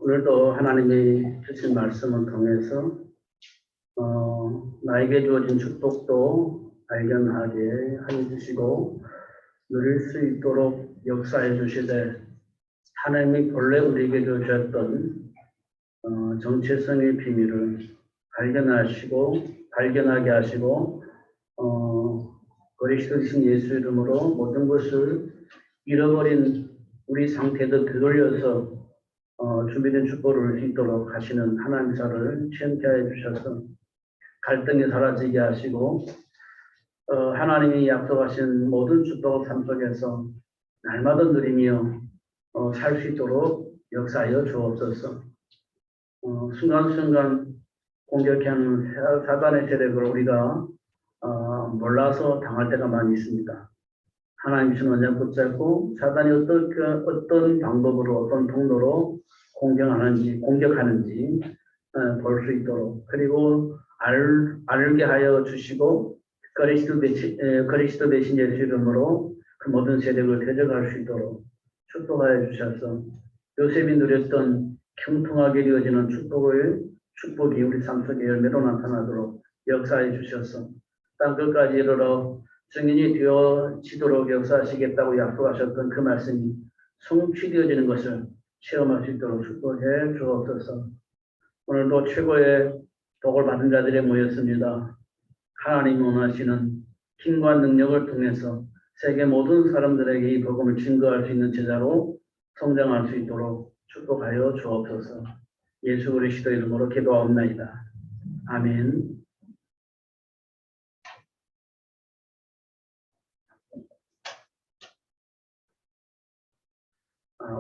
오늘도 하나님이 주신 말씀을 통해서 나에게 주어진 축복도 발견하게 해주시고 누릴 수 있도록 역사해 주시되 하나님이 본래 우리에게 주셨던 정체성의 비밀을 발견하게 하시고 그리스도이신 예수 이름으로 모든 것을 잃어버린 우리 상태도 되돌려서 준비된 축복을 누릴 수 있도록 하시는 하나님 사를 체험케 해 주셔서 갈등이 사라지게 하시고 하나님이 약속하신 모든 축복을 삶 속에서 날마다 누리며 살 수 있도록 역사하여 주옵소서. 순간순간 공격하는 사단의 세력을 우리가 몰라서 당할 때가 많이 있습니다. 하나님 주신 언약 붙잡고 사단이 어떤 방법으로 어떤 통로로 공격하는지 볼 수 있도록 그리고 알게 하여 주시고 그리스도 대신 예수 이름으로 그 모든 세력을 대적할 수 있도록 축복하여 주셔서 요셉이 누렸던 형통하게 이루어지는 축복이 우리 삶 속에 열매로 나타나도록 역사해 주셔서 땅 끝까지 이르러 증인이 되어지도록 역사하시겠다고 약속하셨던 그 말씀이 성취되어지는 것을 체험할 수 있도록 축복해 주옵소서. 오늘도 최고의 복을 받은 자들이 모였습니다. 하나님이 원하시는 힘과 능력을 통해서 세계 모든 사람들에게 이 복음을 증거할 수 있는 제자로 성장할 수 있도록 축복하여 주옵소서. 예수 그리스도 이름으로 기도하옵나이다. 아멘.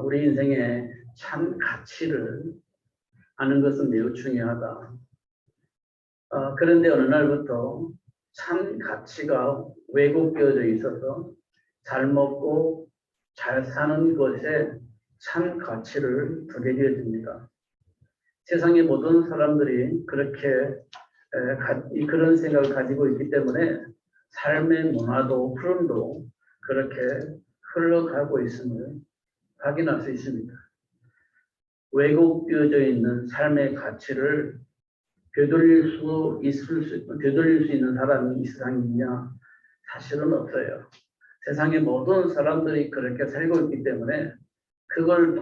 우리 인생의 참 가치를 아는 것은 매우 중요하다. 그런데 어느 날부터 참 가치가 왜곡되어져 있어서 잘 먹고 잘 사는 것에 참 가치를 두게 되어집니다. 세상의 모든 사람들이 그렇게 그런 생각을 가지고 있기 때문에 삶의 문화도 흐름도 그렇게 흘러가고 있음을 확인할 수 있습니다. 왜곡되어져 있는 삶의 가치를 되돌릴 수 있는 사람이 이 세상에 있냐? 사실은 없어요. 세상의 모든 사람들이 그렇게 살고 있기 때문에 그걸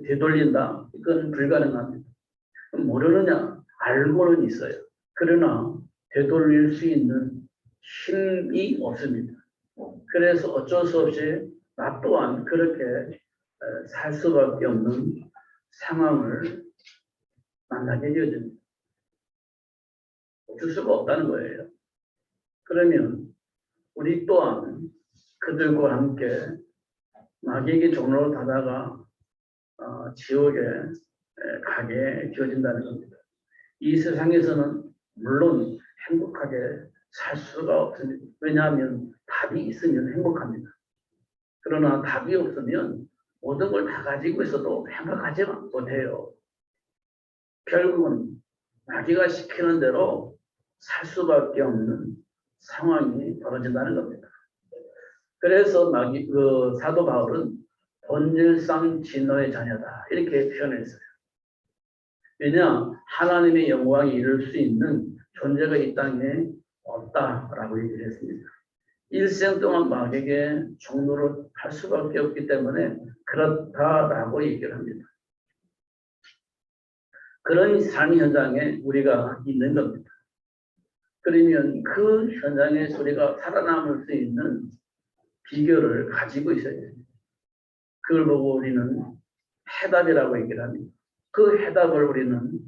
되돌린다? 이건 불가능합니다. 모르느냐? 알고는 있어요. 그러나 되돌릴 수 있는 힘이 없습니다. 그래서 어쩔 수 없이 나 또한 그렇게 살 수밖에 없는 상황을 만나게 되어집니다. 어쩔 수가 없다는 거예요. 그러면 우리 또한 그들과 함께 마귀에게 종로로 가다가 지옥에 가게 되어진다는 겁니다. 이 세상에서는 물론 행복하게 살 수가 없습니다. 왜냐하면 답이 있으면 행복합니다. 그러나 답이 없으면 모든 걸 다 가지고 있어도 행복하지 못해요. 결국은 마귀가 시키는 대로 살 수밖에 없는 상황이 벌어진다는 겁니다. 그래서 사도 바울은 본질상 진노의 자녀다 이렇게 표현했어요. 왜냐? 하나님의 영광이 이룰 수 있는 존재가 이 땅에 없다라고 얘기를 했습니다. 일생 동안 마귀에게 종노릇 할 수밖에 없기 때문에 그렇다라고 얘기를 합니다. 그런 삶 현장에 우리가 있는 겁니다. 그러면 그 현장에서 우리가 살아남을 수 있는 비결을 가지고 있어야 됩니다. 그걸 보고 우리는 해답이라고 얘기를 합니다. 그 해답을 우리는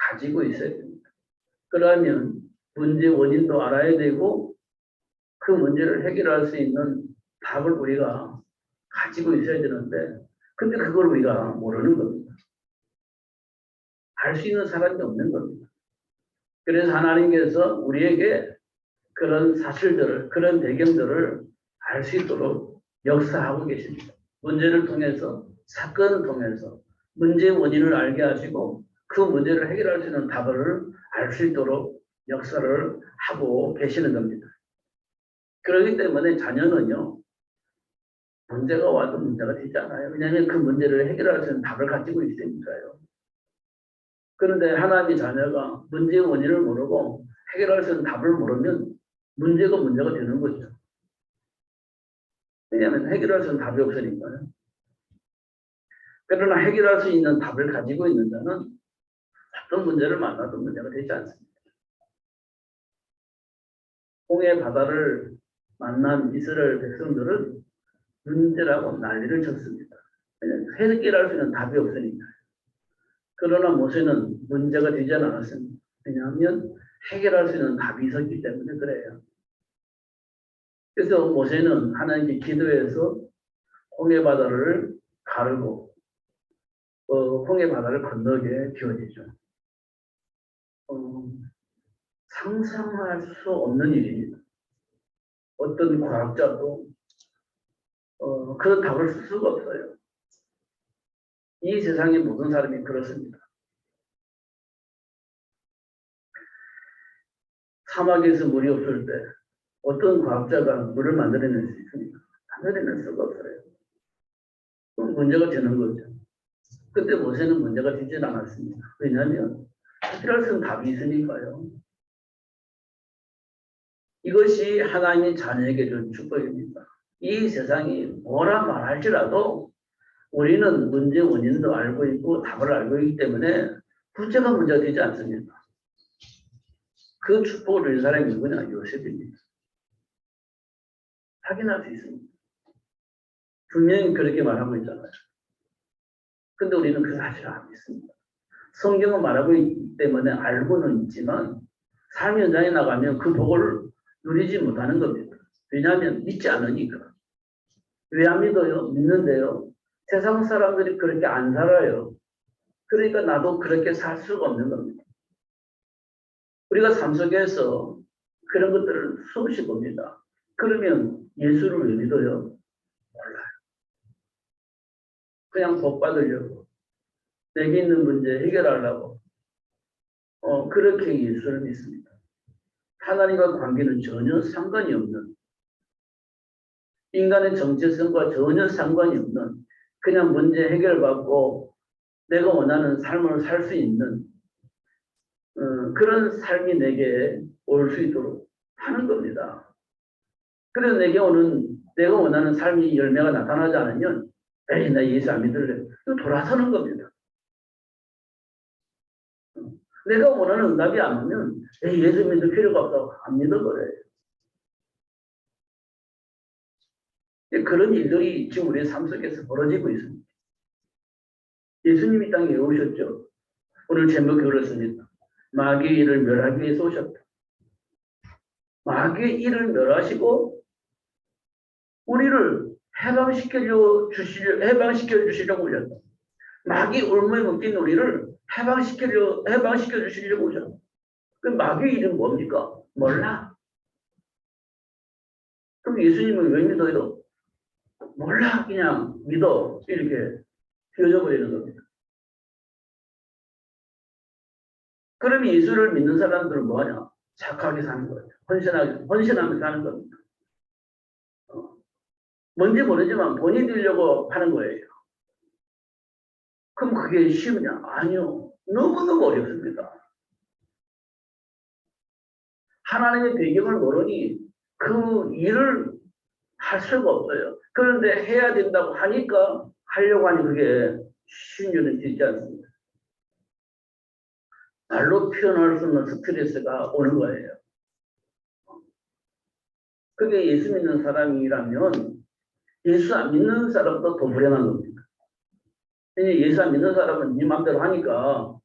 가지고 있어야 됩니다. 그러면 문제 원인도 알아야 되고 그 문제를 해결할 수 있는 답을 우리가 가지고 있어야 되는데 근데 그걸 우리가 모르는 겁니다. 알 수 있는 사람이 없는 겁니다. 그래서 하나님께서 우리에게 그런 사실들을 그런 배경들을 알 수 있도록 역사하고 계십니다. 문제를 통해서 사건을 통해서 문제의 원인을 알게 하시고 그 문제를 해결할 수 있는 답을 알 수 있도록 역사를 하고 계시는 겁니다. 그렇기 때문에 자녀는요. 문제가 와도 문제가 되지 않아요. 왜냐하면 그 문제를 해결할 수 있는 답을 가지고 있으니까요. 그런데 하나님의 자녀가 문제의 원인을 모르고 해결할 수 있는 답을 모르면 문제가 되는 거죠. 왜냐하면 해결할 수 있는 답이 없으니까요. 그러나 해결할 수 있는 답을 가지고 있는 자는 어떤 문제를 만나도 문제가 되지 않습니다. 홍해 바다를 만난 이스라엘 백성들은 문제라고 난리를 쳤습니다. 해결할 수 있는 답이 없으니까. 그러나 모세는 문제가 되지 않았습니다. 왜냐하면 해결할 수 있는 답이 있었기 때문에 그래요. 그래서 모세는 하나님께 기도해서 홍해 바다를 가르고 홍해 바다를 건너게 되어지죠. 상상할 수 없는 일입니다. 어떤 과학자도 그런 답을 쓸 수가 없어요. 이 세상의 모든 사람이 그렇습니다. 사막에서 물이 없을 때 어떤 과학자가 물을 만들어낼 수 있습니까? 만들어낼 수가 없어요. 그럼 문제가 되는 거죠. 근데 모세는 문제가 되지 않았습니다. 왜냐하면 해결할 수 있는 답이 있으니까요. 이것이 하나님의 자녀에게 준 축복입니다. 이 세상이 뭐라 말할지라도 우리는 문제 원인도 알고 있고 답을 알고 있기 때문에 문제가 문제가 되지 않습니다. 그 축복을 누린 사람이 누구냐? 요셉입니다. 확인할 수 있습니다. 분명히 그렇게 말하고 있잖아요. 근데 우리는 그 사실을 안 믿습니다. 성경은 말하고 있기 때문에 알고는 있지만 삶 현장에 나가면 그 복을 누리지 못하는 겁니다. 왜냐하면 믿지 않으니까. 왜 안 믿어요? 믿는데요. 세상 사람들이 그렇게 안 살아요. 그러니까 나도 그렇게 살 수가 없는 겁니다. 우리가 삶 속에서 그런 것들을 수없이 봅니다. 그러면 예수를 왜 믿어요? 몰라요. 그냥 복 받으려고. 내게 있는 문제 해결하려고. 그렇게 예수를 믿습니다. 하나님과 관계는 전혀 상관이 없는, 인간의 정체성과 전혀 상관이 없는, 그냥 문제 해결받고 내가 원하는 삶을 살 수 있는 그런 삶이 내게 올 수 있도록 하는 겁니다. 그래서 내게 오는 내가 원하는 삶이 열매가 나타나지 않으면 에이 나 예수 안 믿을래. 돌아서는 겁니다. 내가 원하는 응답이 안 오면 에이 예수 믿을 필요가 없다고 안 믿어버려요. 그런 일들이 지금 우리의 삶 속에서 벌어지고 있습니다. 예수님이 땅에 오셨죠. 오늘 제목이 그렇습니다. 마귀의 일을 멸하기 위해서 오셨다. 마귀의 일을 멸하시고 우리를 해방시켜 주시려고 오셨다. 마귀 울무에 묶인 우리를 해방시켜 주시려고 오셨다. 그 마귀의 일은 뭡니까? 몰라. 그럼 예수님은 왜 믿어요? 몰라. 그냥 믿어. 이렇게 비워져 버리는 겁니다. 그럼 예수를 믿는 사람들은 뭐하냐? 착하게 사는 거예요. 헌신하면서 사는 겁니다. 뭔지 모르지만 본인 되려고 하는 거예요. 그럼 그게 쉬우냐? 아니요. 너무너무 어렵습니다. 하나님의 배경을 모르니 그 일을 할 수가 없어요. 그런데 해야 된다고 하니까 하려고 하니 그게 쉬운 일은 되지 않습니다. 말로 표현할 수 없는 스트레스가 오는 거예요. 그게 예수 믿는 사람이라면 예수 안 믿는 사람도 더 불행한 겁니다. 예수 안 믿는 사람은 네 맘대로 하니까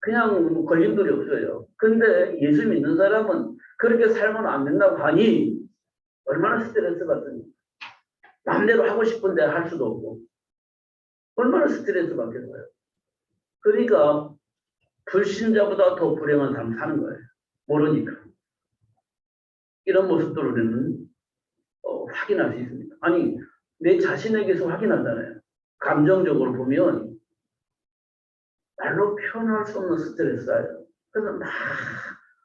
그냥 걸림돌이 없어요. 근데 예수 믿는 사람은 그렇게 살면 안 된다고 하니 얼마나 스트레스 받습니까? 마음대로 하고 싶은데 할 수도 없고 얼마나 스트레스 받겠어요. 그러니까 불신자보다 더 불행한 삶 사는 거예요. 모르니까. 이런 모습들을 우리는 확인할 수 있습니다. 아니 내 자신에게서 확인한다네요. 감정적으로 보면 말로 표현할 수 없는 스트레스예요. 그래서 막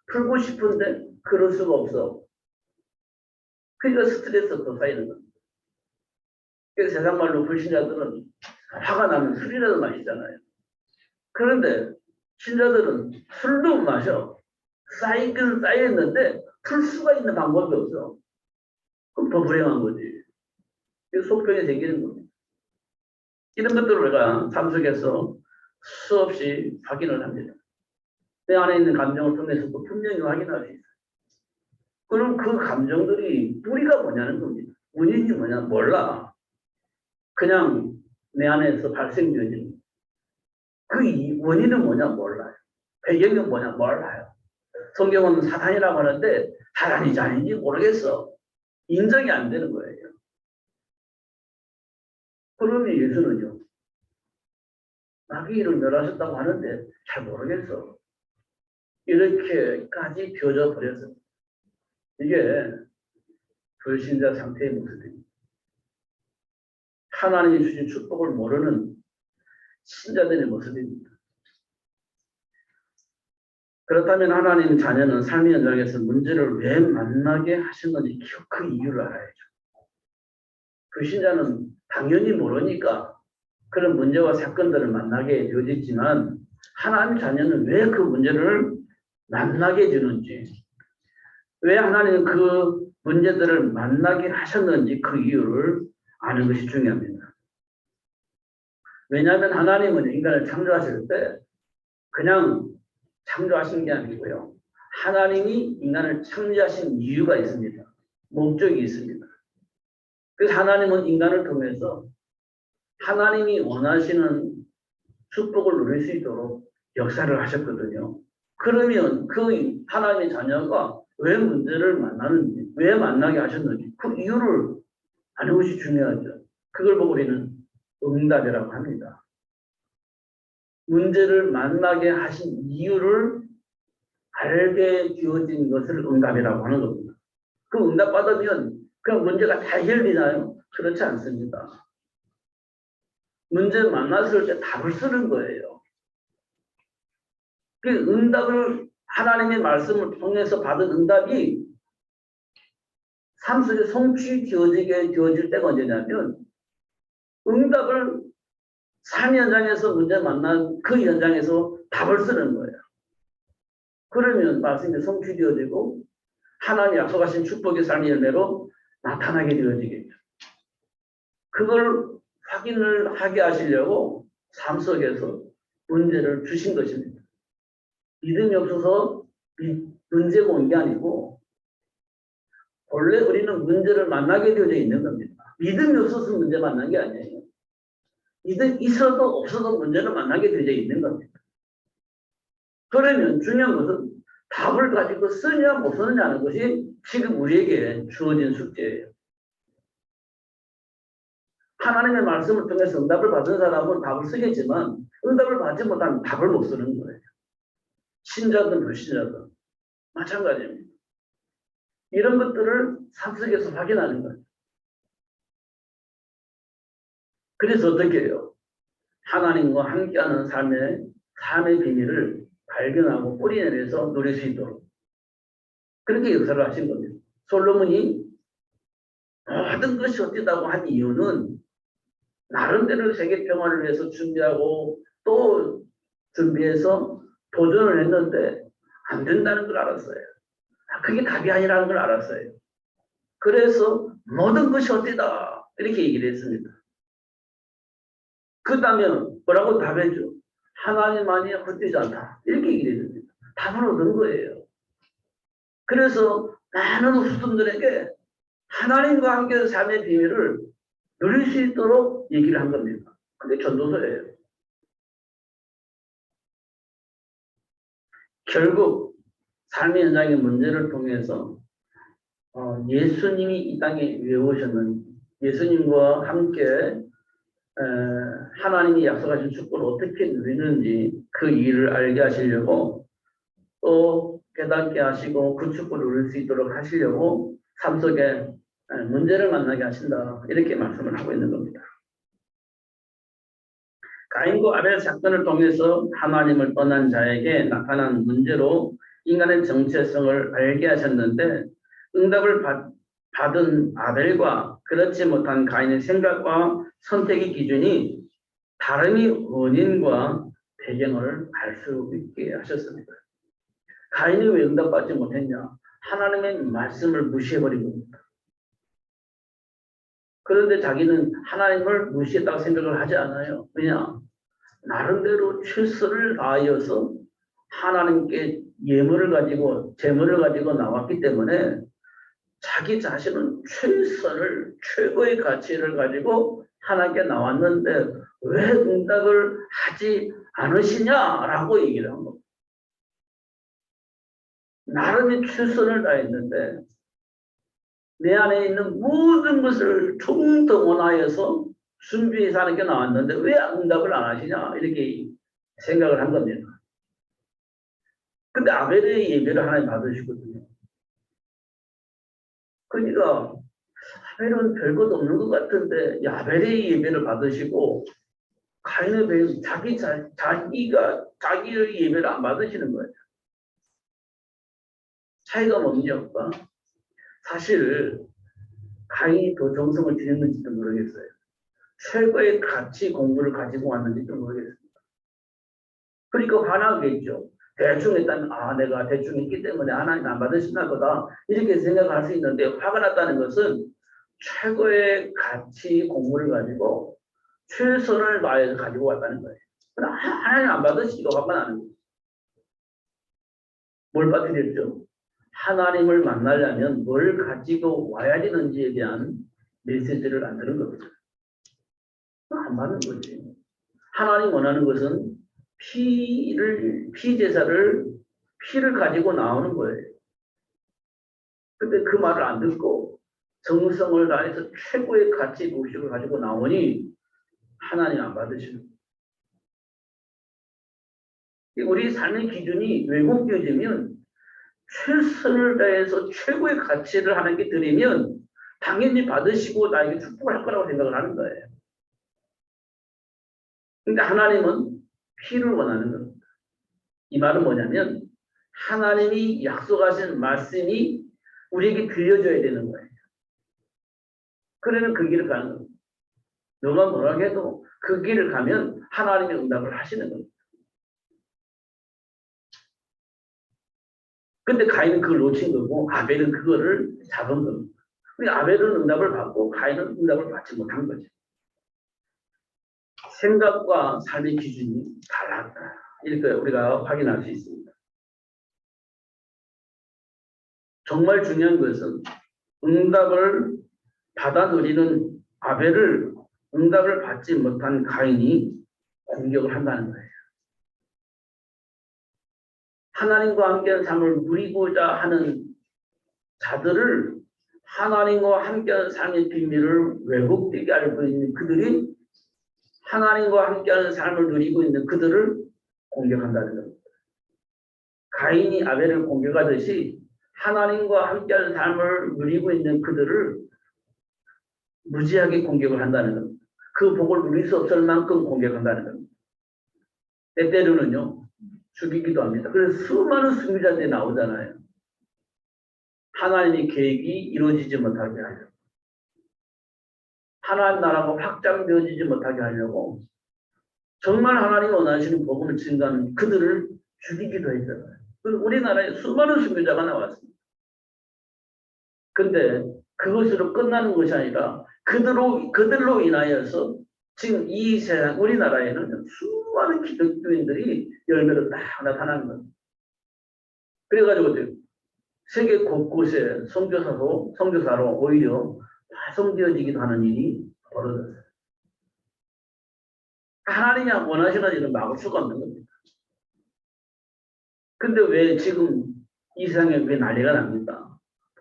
풀고 싶은데 그럴 수가 없어. 그러니까 스트레스가 더 쌓이는 겁니다. 그래서 세상 말로 불신자들은 화가 나면 술이라도 마시잖아요. 그런데 신자들은 술도 못 마셔. 쌓이긴 쌓여있는데 풀 수가 있는 방법이 없어. 그럼 더 불행한 거지. 이 속병이 생기는 겁니다. 이런 것들을 우리가 삶 속에서 수없이 확인을 합니다. 내 안에 있는 감정을 통해서도 분명히 확인할 수 있어요. 그럼 그 감정들이 뿌리가 뭐냐는 겁니다. 원인이 뭐냐 몰라. 그냥 내 안에서 발생되는 그 원인은 뭐냐 몰라요. 배경이 뭐냐 몰라요. 성경은 사탄이라고 하는데 사탄인지 아닌지 모르겠어. 인정이 안 되는 거예요. 그러면 예수는요. 마귀를 멸하셨다고 하는데 잘 모르겠어. 이렇게까지 비워져 버렸어요. 이게 불신자 상태의 모습입니다. 하나님이 주신 축복을 모르는 신자들의 모습입니다. 그렇다면 하나님 자녀는 삶의 현장에서 문제를 왜 만나게 하셨는지 그 이유를 알아야죠. 불신자는 당연히 모르니까 그런 문제와 사건들을 만나게 되어졌지만 하나님 자녀는 왜 그 문제를 만나게 되는지, 왜 하나님은 그 문제들을 만나게 하셨는지 그 이유를 아는 것이 중요합니다. 왜냐하면 하나님은 인간을 창조하실 때 그냥 창조하신 게 아니고요. 하나님이 인간을 창조하신 이유가 있습니다. 목적이 있습니다. 그래서 하나님은 인간을 통해서 하나님이 원하시는 축복을 누릴 수 있도록 역사를 하셨거든요. 그러면 그 하나님의 자녀가 왜 문제를 만나는지, 왜 만나게 하셨는지 그 이유를 아는 것이 중요하죠. 그걸 보고 우리는 응답이라고 합니다. 문제를 만나게 하신 이유를 알게 되어진 것을 응답이라고 하는 겁니다. 그 응답 받으면 그냥 문제가 다 해결되나요? 그렇지 않습니다. 문제를 만났을 때 답을 쓰는 거예요. 그 응답을 하나님의 말씀을 통해서 받은 응답이 삶 속에 성취되어지게 되어질 때가 언제냐면 응답을 삶 현장에서 문제 만난 그 현장에서 답을 쓰는 거예요. 그러면 말씀이 성취되어지고 하나님 약속하신 축복의 삶의 열매로 나타나게 되어지겠죠. 그걸 확인을 하게 하시려고 삶 속에서 문제를 주신 것입니다. 믿음이 없어서 문제가 온 게 아니고 원래 우리는 문제를 만나게 되어져 있는 겁니다. 믿음이 없어서 문제 만난 게 아니에요. 믿음이 있어도 없어도 문제를 만나게 되어져 있는 겁니다. 그러면 중요한 것은 답을 가지고 쓰냐 못 쓰느냐는 것이 지금 우리에게 주어진 숙제예요. 하나님의 말씀을 통해서 응답을 받은 사람은 답을 쓰겠지만 응답을 받지 못하면 답을 못 쓰는 거예요. 신자든 불신자든 마찬가지입니다. 이런 것들을 삶 속에서 확인하는 거예요. 그래서 어떻게 해요? 하나님과 함께하는 삶의 비밀을 발견하고 뿌리내려서 누릴 수 있도록 그렇게 역사를 하신 겁니다. 솔로몬이 모든 것이 어쩌다고 한 이유는 나름대로 세계 평화를 위해서 준비하고 또 준비해서 도전을 했는데 안 된다는 걸 알았어요. 그게 답이 아니라는 걸 알았어요. 그래서 모든 것이 어때다 이렇게 얘기를 했습니다. 그 다음에 뭐라고 답해줘? 하나님만이 헛되지 않다 이렇게 얘기를 했습니다. 답을 얻은 거예요. 그래서 많은 후손들에게 하나님과 함께 삶의 비밀을 누릴 수 있도록 얘기를 한 겁니다. 그게 전도서예요. 결국 삶의 현장의 문제를 통해서 예수님이 이 땅에 왜 오셨는지, 예수님과 함께 하나님이 약속하신 축복을 어떻게 누리는지 그 일을 알게 하시려고 또 깨닫게 하시고 그 축복을 누릴 수 있도록 하시려고 삶 속에 문제를 만나게 하신다 이렇게 말씀을 하고 있는 겁니다. 가인과 아벨 사건을 통해서 하나님을 떠난 자에게 나타난 문제로 인간의 정체성을 알게 하셨는데 응답을 받은 아벨과 그렇지 못한 가인의 생각과 선택의 기준이 다름이 원인과 배경을 알 수 있게 하셨습니다. 가인이 왜 응답받지 못했냐? 하나님의 말씀을 무시해버리고, 그런데 자기는 하나님을 무시했다고 생각을 하지 않아요. 왜냐? 나름대로 최선을 다하여서 하나님께 예물을 가지고 제물을 가지고 나왔기 때문에 자기 자신은 최고의 가치를 가지고 하나님께 나왔는데 왜 응답을 하지 않으시냐라고 얘기를 한 겁니다. 나름의 최선을 다했는데 내 안에 있는 모든 것을 총동원하여서 준비해서 하나님께 나왔는데 왜 응답을 안 하시냐 이렇게 생각을 한 겁니다. 근데 아벨의 예배를 하나님 받으시거든요. 그러니까 아벨은 별것 없는 것 같은데 아벨의 예배를 받으시고 가인의 배에서 자기의 예배를 안 받으시는 거예요. 차이가 뭡니까? 사실 가인이 더 정성을 들였는지도 모르겠어요. 최고의 가치 공부를 가지고 왔는지도 모르겠습니다. 그러니까 화나겠죠. 대충 일단 내가 대충 했기 때문에 하나님 안 받으시나 보다 이렇게 생각할 수 있는데 화가 났다는 것은 최고의 가치 공부를 가지고 최선을 다해서 가지고 왔다는 거예요. 하나님 안 받으시니까 화가 나는 거예요. 뭘 받으셨죠? 하나님을 만나려면 뭘 가지고 와야 되는지에 대한 메시지를 안 들은 겁니다. 안 받는 거지. 하나님 원하는 것은 피를 가지고 나오는 거예요. 근데 그 말을 안 듣고 정성을 다해서 최고의 가치 목적을 가지고 나오니 하나님 안 받으시는 거예요. 우리 삶의 기준이 왜곡되어지면 최선을 다해서 최고의 가치를 하나님께 드리면 당연히 받으시고 나에게 축복을 할 거라고 생각을 하는 거예요. 근데 하나님은 피를 원하는 겁니다. 이 말은 뭐냐면 하나님이 약속하신 말씀이 우리에게 들려줘야 되는 거예요. 그러면 그 길을 가는 겁니다. 너가 뭐라고 해도 그 길을 가면 하나님의 응답을 하시는 겁니다. 근데 가인은 그걸 놓친 거고 아벨은 그거를 잡은 겁니다. 그러니까 아벨은 응답을 받고 가인은 응답을 받지 못한 거죠. 생각과 삶의 기준이 달랐다. 이렇게 우리가 확인할 수 있습니다. 정말 중요한 것은 응답을 받아 누리는 아벨을 응답을 받지 못한 가인이 공격을 한다는 거예요. 하나님과 함께하는 삶을 누리고자 하는 자들을 하나님과 함께하는 삶의 비밀을 왜곡되게 알고 있는 그들이 하나님과 함께하는 삶을 누리고 있는 그들을 공격한다는 겁니다. 가인이 아벨을 공격하듯이 하나님과 함께하는 삶을 누리고 있는 그들을 무지하게 공격을 한다는 겁니다. 그 복을 누릴 수 없을 만큼 공격한다는 겁니다. 때때로는요 죽이기도 합니다. 그래서 수많은 승리자들이 나오잖아요. 하나님의 계획이 이루어지지 못하게 하려고, 하나님 나라가 확장되어지지 못하게 하려고 정말 하나님이 원하시는 복음을 증거하는 그들을 죽이기도 했잖아요. 우리나라에 수많은 선교자가 나왔습니다. 근데 그것으로 끝나는 것이 아니라 그들로 인하여서 지금 이 세상 우리나라에는 수많은 기독교인들이 열매로 딱 나타나는 겁니다. 그래가지고 세계 곳곳에 선교사로 오히려 파송되어지기도 하는 일이 벌어졌어요. 하나님이 원하시는 일은 막을 수가 없는 겁니다. 근데 왜 지금 이 세상에 왜 난리가 납니까?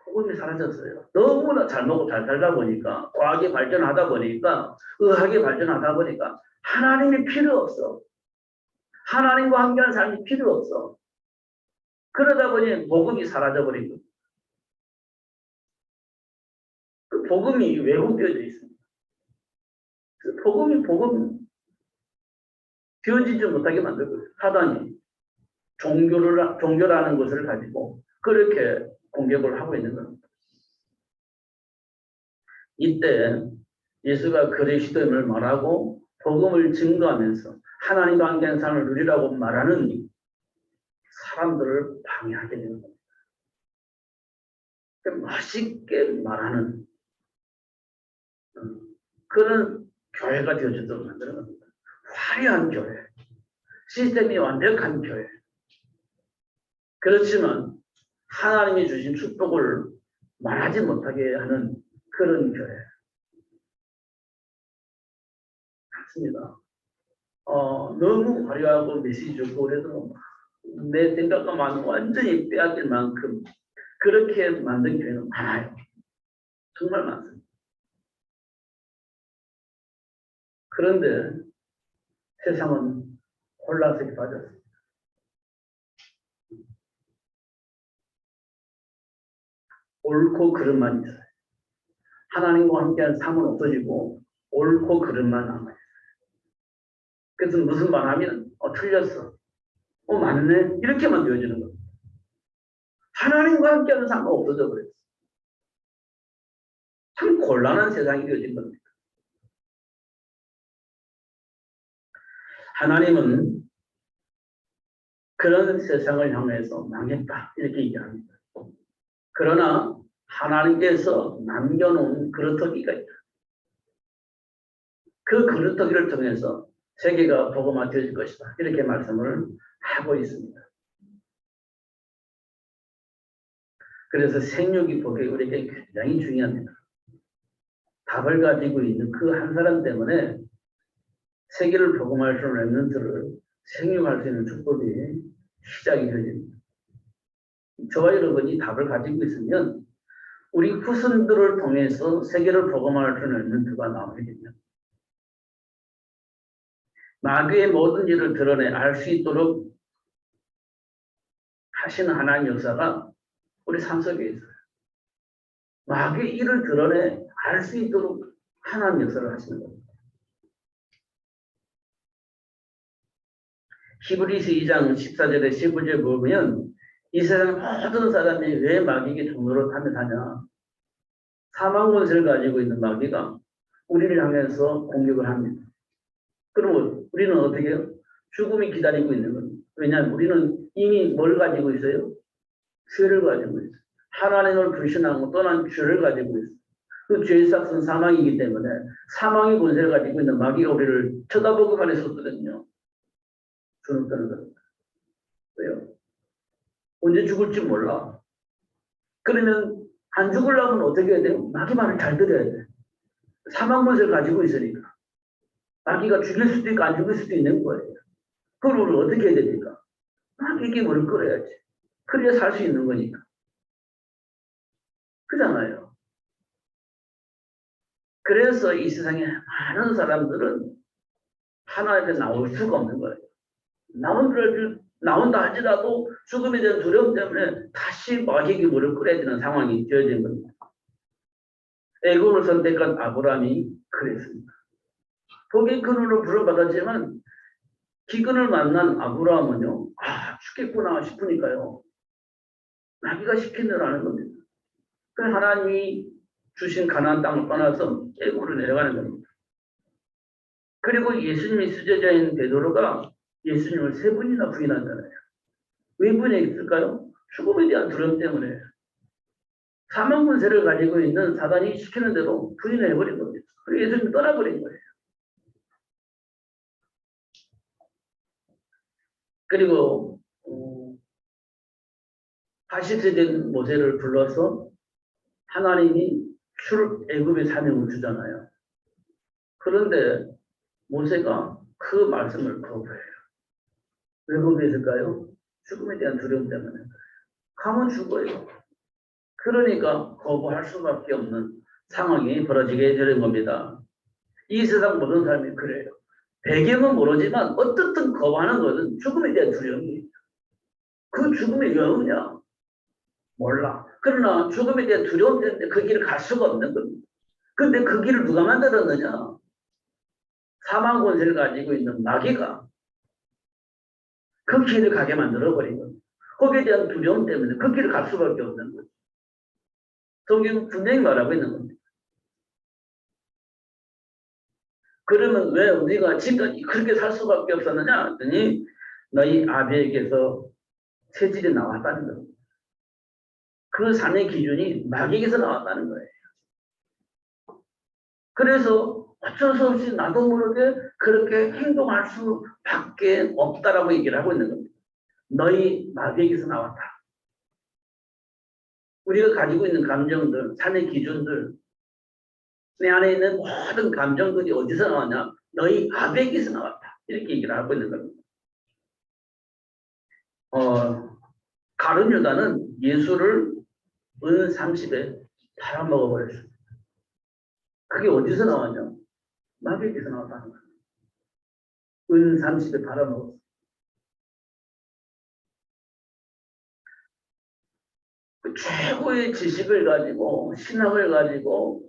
복음이 사라졌어요. 너무나 잘 먹고 잘 살다 보니까, 과학이 발전하다 보니까, 의학이 발전하다 보니까 하나님이 필요 없어. 하나님과 함께하는 삶이 필요 없어. 그러다 보니 복음이 사라져버린 거예요. 그 복음이 왜곡되어져 있습니다. 그 복음이 되어지지 못하게 만들고 있어요. 사단이 종교라는 것을 가지고 그렇게 공격을 하고 있는 겁니다. 이때 예수가 그리스도임을 말하고 복음을 증거하면서 하나님과 함께하는 삶을 누리라고 말하는 사람들을 방해하게 되는 겁니다. 멋있게 말하는 그런 교회가 되어주도록 만드는 겁니다. 화려한 교회, 시스템이 완벽한 교회. 그렇지만 하나님이 주신 축복을 말하지 못하게 하는 그런 교회. 맞습니다. 너무 화려하고 메시지 좋고 그래도 내 생각과 완전히 빼앗길 만큼 그렇게 만든 교회는 많아요. 정말 많습니다. 그런데 세상은 혼란스럽게 빠졌습니다. 옳고 그름만 있어요. 하나님과 함께한 삶은 없어지고 옳고 그름만 남아있어요. 그래서 무슨 말하면 틀렸어. 맞네. 이렇게만 되어지는 겁니다. 하나님과 함께하는 삶은 없어져 버렸어요. 참 곤란한 세상이 되어진 겁니다. 하나님은 그런 세상을 향해서 망했다 이렇게 얘기합니다. 그러나 하나님께서 남겨놓은 그릇터기가 있다. 그 그릇터기를 통해서 세계가 복음화되어질 것이다. 이렇게 말씀을 하고 있습니다. 그래서 생육이 복이 우리에게 굉장히 중요합니다. 답을 가지고 있는 그 한 사람 때문에 세계를 복음할 수 있는 렘넌트를 생육할 수 있는 축복이 시작이 되어집니다. 저와 여러분이 답을 가지고 있으면 우리 후손들을 통해서 세계를 복음할 수 있는 렘넌트가 나오게 됩니다. 마귀의 모든 일을 드러내 알 수 있도록 하시는 하나님의 역사가 우리 삶 속에 있어요. 마귀의 일을 드러내 알 수 있도록 하나님의 역사를 하시는 겁니다. 히브리서 2장 14절에 15절에 보면 이 세상 모든 사람이 왜 마귀에게 종로를 타며 사냐. 사망 권세를 가지고 있는 마귀가 우리를 향해서 공격을 합니다. 그러면 우리는 어떻게 해요? 죽음이 기다리고 있는 겁니다. 왜냐하면 우리는 이미 뭘 가지고 있어요? 죄를 가지고 있어요. 하나님을 불신하고 떠난 죄를 가지고 있어요. 그 죄의 삭은 사망이기 때문에 사망의 권세를 가지고 있는 마귀가 우리를 쳐다보고만 했었거든요. 주는 겁니다. 왜요? 언제 죽을지 몰라. 그러면 안 죽으려면 어떻게 해야 돼요? 마귀 말을 잘 들어야 돼. 사망 권세를 가지고 있으니까. 마귀가 죽일 수도 있고 안 죽일 수도 있는 거예요. 그걸 우리 어떻게 해야 됩니까? 마귀에게 물을 끌어야지. 그래야 살 수 있는 거니까. 그잖아요. 그래서 이 세상에 많은 사람들은 하나님께 나올 수가 없는 거예요. 나온다 할지라도 죽음에 대한 두려움 때문에 다시 마귀에게 물을 끌어야 되는 상황이 되어진 겁니다. 애굽을 선택한 아브라함이 그랬습니다. 복의 근원으로 부름받았지만 기근을 만난 아브라함은요. 죽겠구나 싶으니까요. 마귀가 시킨 대로 하는 겁니다. 그래서 하나님이 주신 가나안 땅을 떠나서 애굽으로 내려가는 겁니다. 그리고 예수님이 수제자인 베드로가 예수님을 3번이나 부인하잖아요. 왜 부인했을까요? 죽음에 대한 두려움 때문에. 사망 권세를 가지고 있는 사단이 시키는 대로 부인해버린 겁니다. 그리고 예수님이 떠나버린 거예요. 그리고 다시 세된 모세를 불러서 하나님이 애굽의 사명을 주잖아요. 그런데 모세가 그 말씀을 거부해요. 왜 거부했을까요? 죽음에 대한 두려움 때문에. 가면 죽어요. 그러니까 거부할 수밖에 없는 상황이 벌어지게 되는 겁니다. 이 세상 모든 사람이 그래요. 배경은 모르지만 어떻든 거부하는 것은 죽음에 대한 두려움이에요. 그 죽음이 왜 오냐? 몰라. 그러나 죽음에 대한 두려움 때문에 그 길을 갈 수가 없는 겁니다. 근데 그 길을 누가 만들었느냐? 사망 권세를 가지고 있는 마귀가 그 길을 가게 만들어버린 겁니다. 거기에 대한 두려움 때문에 그 길을 갈 수밖에 없는 거죠. 성경은 분명히 말하고 있는 겁니다. 그러면 왜 우리가 지금까지 그렇게 살 수밖에 없었느냐 했더니 너희 아비에게서 체질이 나왔다는 겁니다. 그 삶의 기준이 마귀에게서 나왔다는 거예요. 그래서 어쩔 수 없이 나도 모르게 그렇게 행동할 수밖에 없다라고 얘기를 하고 있는 겁니다. 너희 마귀에게서 나왔다. 우리가 가지고 있는 감정들, 삶의 기준들, 내 안에 있는 모든 감정들이 어디서 나왔냐? 너희 아비에게서 나왔다. 이렇게 얘기를 하고 있는 겁니다. 가룟 유다는 예수를 은 30에 팔아먹어 버렸습니다. 그게 어디서 나왔냐? 마귀에게서 나왔다는 거예요. 은 30에 팔아먹었어. 그 최고의 지식을 가지고 신학을 가지고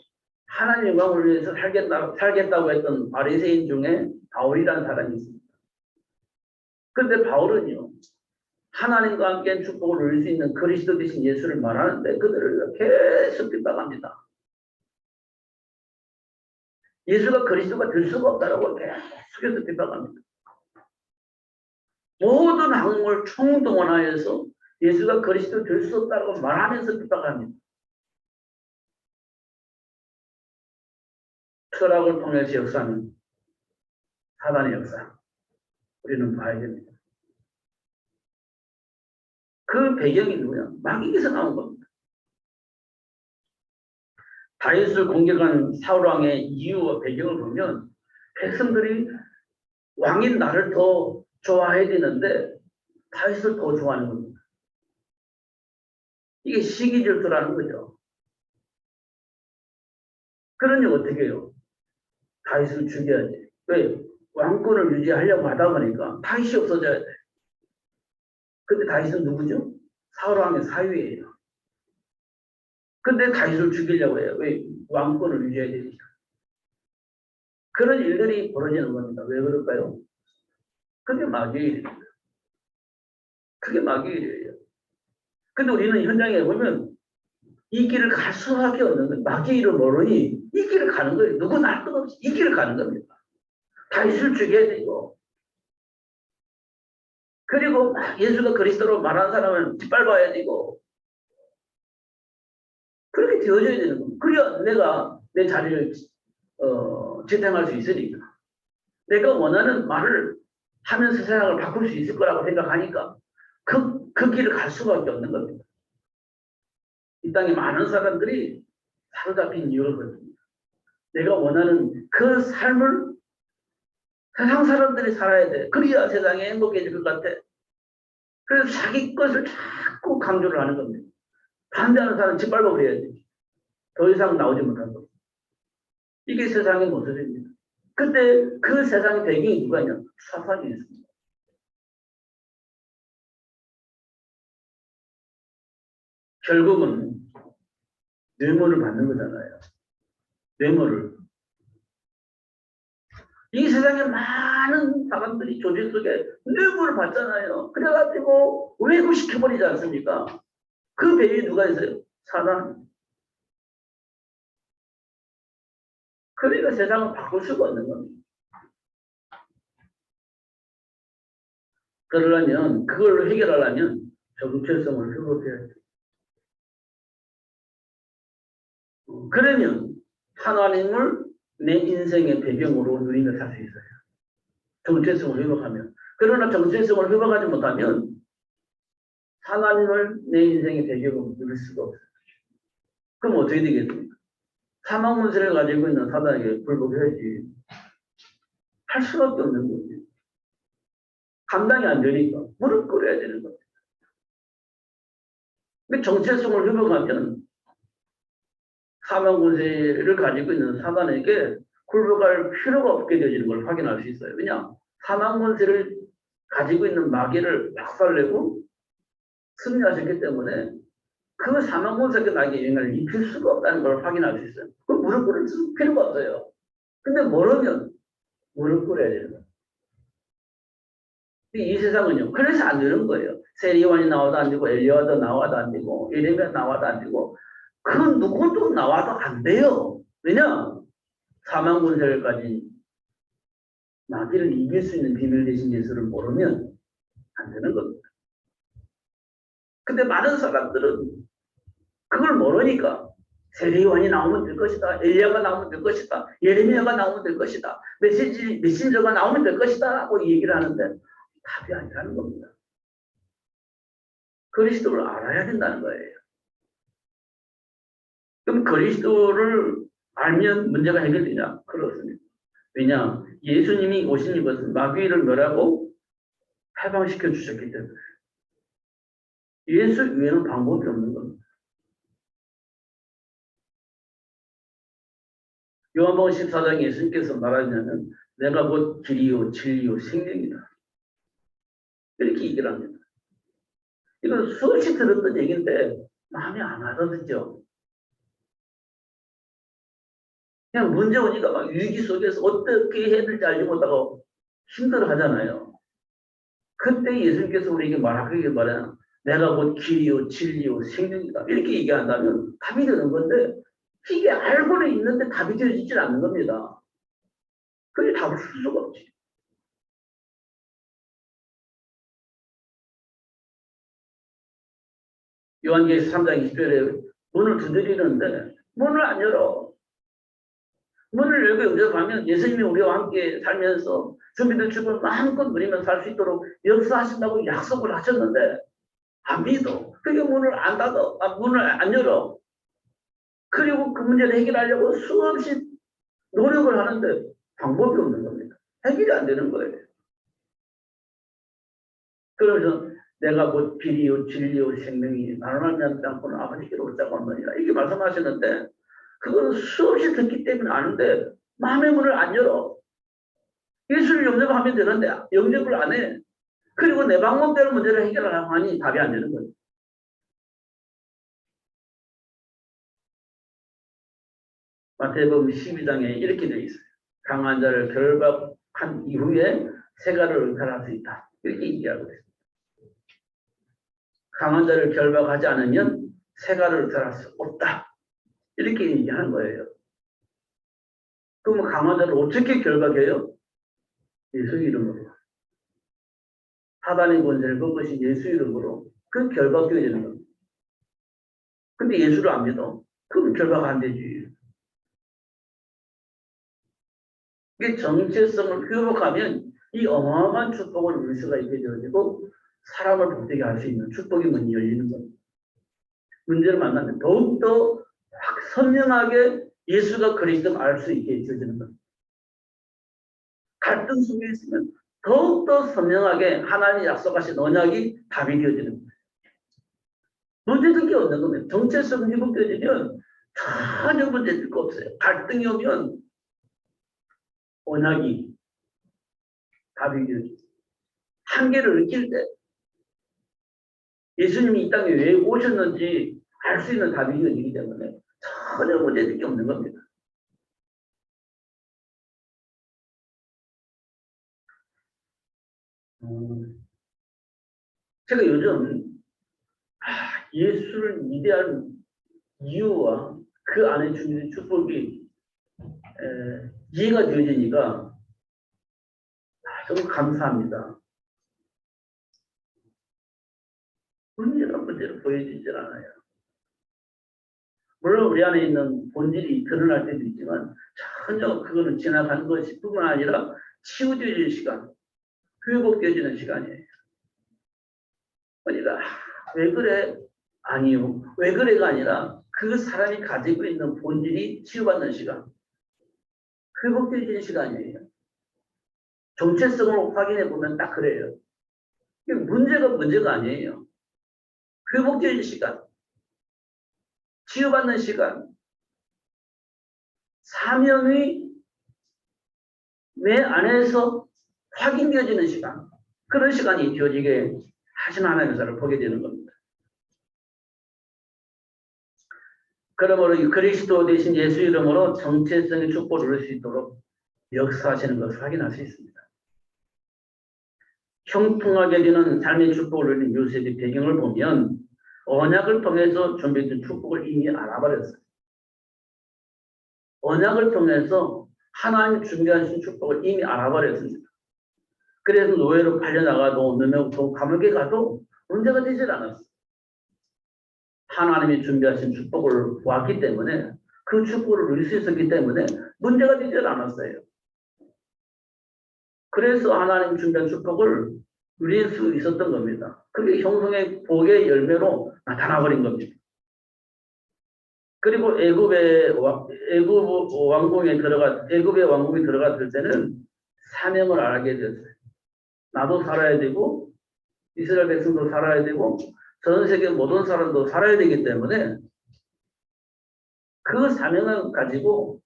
하나님 영광을 위해서 살겠다고 했던 바리새인 중에 바울이라는 사람이 있습니다. 그런데 바울은요, 하나님과 함께 축복을 누릴 수 있는 그리스도 되신 예수를 말하는데 그들을 계속 핍박합니다. 예수가 그리스도가 될 수가 없다라고 계속해서 핍박합니다. 모든 학문을 총동원하여서 예수가 그리스도 될 수 없다고 말하면서 핍박합니다. 철학을 통해서 역사는 사단의 역사. 우리는 봐야 됩니다. 그 배경이 누구냐? 마귀에게서 나온 겁니다. 다윗을 공격한 사울왕의 이유와 배경을 보면 백성들이 왕인 나를 더 좋아해야 되는데 다윗을 더 좋아하는 겁니다. 이게 시기질투라는 거죠. 그러니 어떻게 해요? 다윗을 죽여야지. 왜? 왕권을 유지하려고 하다 보니까 다윗이 없어져야 돼. 근데 다윗은 누구죠? 사울왕의 사위예요. 근데 다윗을 죽이려고 해요. 왜? 왕권을 유지해야 되니까. 그런 일들이 벌어지는 겁니다. 왜 그럴까요? 그게 마귀의 일입니다. 그게 마귀의 일이에요. 근데 우리는 현장에 보면 이 길을 갈 수밖에 없는 거예요. 마귀의 일을 모르니 이 길을 가는 거예요. 누구나 할 것 없이 이 길을 가는 겁니다. 다윗을 죽여야 되고, 그리고 예수가 그리스도로 말하는 사람을 짓밟아야 되고, 그렇게 되어져야 되는 겁니다. 그래야 내가 내 자리를 지탱할 수 있으니까. 내가 원하는 말을 하면서 세상을 바꿀 수 있을 거라고 생각하니까 그 길을 갈 수밖에 없는 겁니다. 이 땅에 많은 사람들이 사로잡힌 이유를 그렇습니다. 내가 원하는 그 삶을 세상 사람들이 살아야 돼. 그래야 세상에 행복해질 것 같아. 그래서 자기 것을 자꾸 강조를 하는 겁니다. 반대하는 사람은 짓밟아 버려야지. 더 이상 나오지 못한 겁니다. 이게 세상의 모습입니다. 근데 그 세상의 배경이 누가 있냐? 사탄이 있습니다. 결국은 뇌물을 받는 거잖아요. 뇌물을. 이 세상에 많은 사람들이 조직 속에 뇌물을 받잖아요. 그래가지고 왜곡시켜버리지 않습니까? 그 배에 누가 있어요? 사단. 그러니까 세상을 바꿀 수가 없는 겁니다. 그러려면, 그걸로 해결하려면 정체성을 회복해야 돼요. 그러면 하나님을 내 인생의 배경으로 누리며 살 수 있어요. 정체성을 회복하면. 그러나 정체성을 회복하지 못하면 하나님을 내 인생의 배경으로 누릴 수가 없어요. 그럼 어떻게 되겠습니까? 사망 문제를 가지고 있는 사단에게 굴복해야지. 할 수밖에 없는 거지. 감당이 안 되니까 무릎 꿇어야 되는 겁니다. 근데 정체성을 회복하면 사망 권세를 가지고 있는 사단에게 굴복할 필요가 없게 되어지는 걸 확인할 수 있어요. 왜냐? 사망 권세를 가지고 있는 마귀를 박살내고 승리하셨기 때문에 그 사망 권세가 나에게 영향을 입힐 수가 없다는 걸 확인할 수 있어요. 그럼 무릎 꿇을 필요가 없어요. 근데 모르면 무릎 꿇어야 되는 거예요. 이 세상은요. 그래서 안 되는 거예요. 세리원이 나와도 안 되고 엘리야도 나와도 안 되고 예레미야 나와도 안 되고 그 누구도 나와도 안 돼요. 왜냐? 사망 권세를 가진 마귀를 이길 수 있는 비밀 되신 예수를 모르면 안 되는 겁니다. 근데 많은 사람들은 그걸 모르니까 세례요한이 나오면 될 것이다. 엘리야가 나오면 될 것이다. 예레미야가 나오면 될 것이다. 메신저가 나오면 될 것이다. 라고 얘기를 하는데 답이 아니라는 겁니다. 그리스도를 알아야 된다는 거예요. 그럼 그리스도를 알면 문제가 해결되냐? 그렇습니다. 왜냐? 예수님이 오신 이것은 마귀를 멸하고 해방시켜 주셨기 때문에 예수 외에는 방법이 없는 겁니다. 요한복음 14장 예수님께서 말하자면 내가 곧 길이요 진리요 생명이다. 이렇게 얘기를 합니다. 이건 수없이 들었던 얘기인데 마음에 안 와닿죠. 그냥 문제 오니까 막 위기 속에서 어떻게 해야 될지 알지 못하고 힘들어 하잖아요. 그때 예수님께서 우리에게 말하기를 말해요. 내가 곧 길이요 진리요 생명이다. 이렇게 얘기한다면 답이 되는 건데 이게 알고는 있는데 답이 되어지질 않는 겁니다. 그게 답을 쓸 수가 없지. 요한계시록 3장 20절에 문을 두드리는데 문을 안 열어. 문을 열고 영접하면 예수님이 우리와 함께 살면서 준비된 축복을 마음껏 누리면서 살 수 있도록 역사하신다고 약속을 하셨는데 안 믿어. 그게 문을 안 닫아. 문을 안 열어. 그리고 그 문제를 해결하려고 수없이 노력을 하는데 방법이 없는 겁니다. 해결이 안 되는 거예요. 그래서 내가 곧 길이요 진리요 생명이 나를 만나지 않고는 아버지께로 오자고 하느니라 이렇게 말씀하셨는데 그거는 수없이 듣기 때문에 아는데 마음의 문을 안 열어. 예수를 영접하면 되는데 영접을 안 해. 그리고 내 방법대로 문제를 해결하려고 하니 답이 안 되는 거예요. 마태복음 12장에 이렇게 되어 있어요. 강한 자를 결박한 이후에 세가를 의탈할 수 있다. 이렇게 얘기하고 있습니다. 강한 자를 결박하지 않으면 세가를 의탈할 수 없다. 이렇게 얘기하는 거예요. 그럼 강한 자를 어떻게 결박해요? 예수 이름으로. 사단의 권세를 꺾으신 예수 이름으로 그 결박되어지는 겁니다. 근데 예수를 안 믿어. 그럼 결박 안 되지. 이게 정체성을 회복하면 이 어마어마한 축복을 누릴 수가 있게 되어지고 사람을 복되게 할 수 있는 축복의 문이 열리는 겁니다. 문제를 만나면 더욱더 확 선명하게 예수가 그리스도를 알 수 있게 되어지는 겁니다. 갈등 속에 있으면 더욱더 선명하게 하나님이 약속하신 언약이 답이 되어지는 겁니다. 문제될 게 없는 겁니다. 정체성이 회복되어지면 전혀 문제될 거 없어요. 갈등이 오면 언약이 답이 되어지죠. 한계를 느낄 때 예수님이 이 땅에 왜 오셨는지 알 수 있는 답이 되어지기 때문에 전혀 문제될 게 없는 겁니다. 제가 요즘 예수를 위대한 이유와 그 안에 주는 축복이 이해가 되어지니까 정말 감사합니다. 문제가 문제로 보여지질 않아요. 물론 우리 안에 있는 본질이 드러날 때도 있지만 전혀 그거는 지나가는 것이 뿐만 아니라 치유되어지는 시간, 회복되어지는 시간이에요. 그러니까 왜 그래? 아니요. 왜 그래가 아니라 그 사람이 가지고 있는 본질이 치유받는 시간, 회복되어지는 시간이에요. 정체성을 확인해 보면 딱 그래요. 문제가 아니에요. 회복되어지는 시간, 치유받는 시간, 사명이 내 안에서 확인되어지는 시간, 그런 시간이 되어지게 하신 하나님의 사를 보게 되는 겁니다. 그러므로 그리스도 대신 예수 이름으로 정체성의 축복을 누릴 수 있도록 역사하시는 것을 확인할 수 있습니다. 형통하게 되는 삶의 축복을 누린 요셉의 배경을 보면 언약을 통해서 준비된 축복을 이미 알아버렸어요. 언약을 통해서 하나님이 준비하신 축복을 이미 알아버렸습니다. 그래서 노예로 팔려나가도 너네부터 감옥에 가도 문제가 되질 않았어요. 하나님이 준비하신 축복을 보았기 때문에 그 축복을 누릴 수 있었기 때문에 문제가 되질 않았어요. 그래서 하나님 준비한 축복을 누릴 수 있었던 겁니다. 그게 형성의 복의 열매로 나타나버린 겁니다. 그리고 애굽의 왕궁에 들어갔을 때는 사명을 알게 됐어요. 나도 살아야 되고 이스라엘 백성도 살아야 되고 전 세계 모든 사람도 살아야 되기 때문에 그 사명을 가지고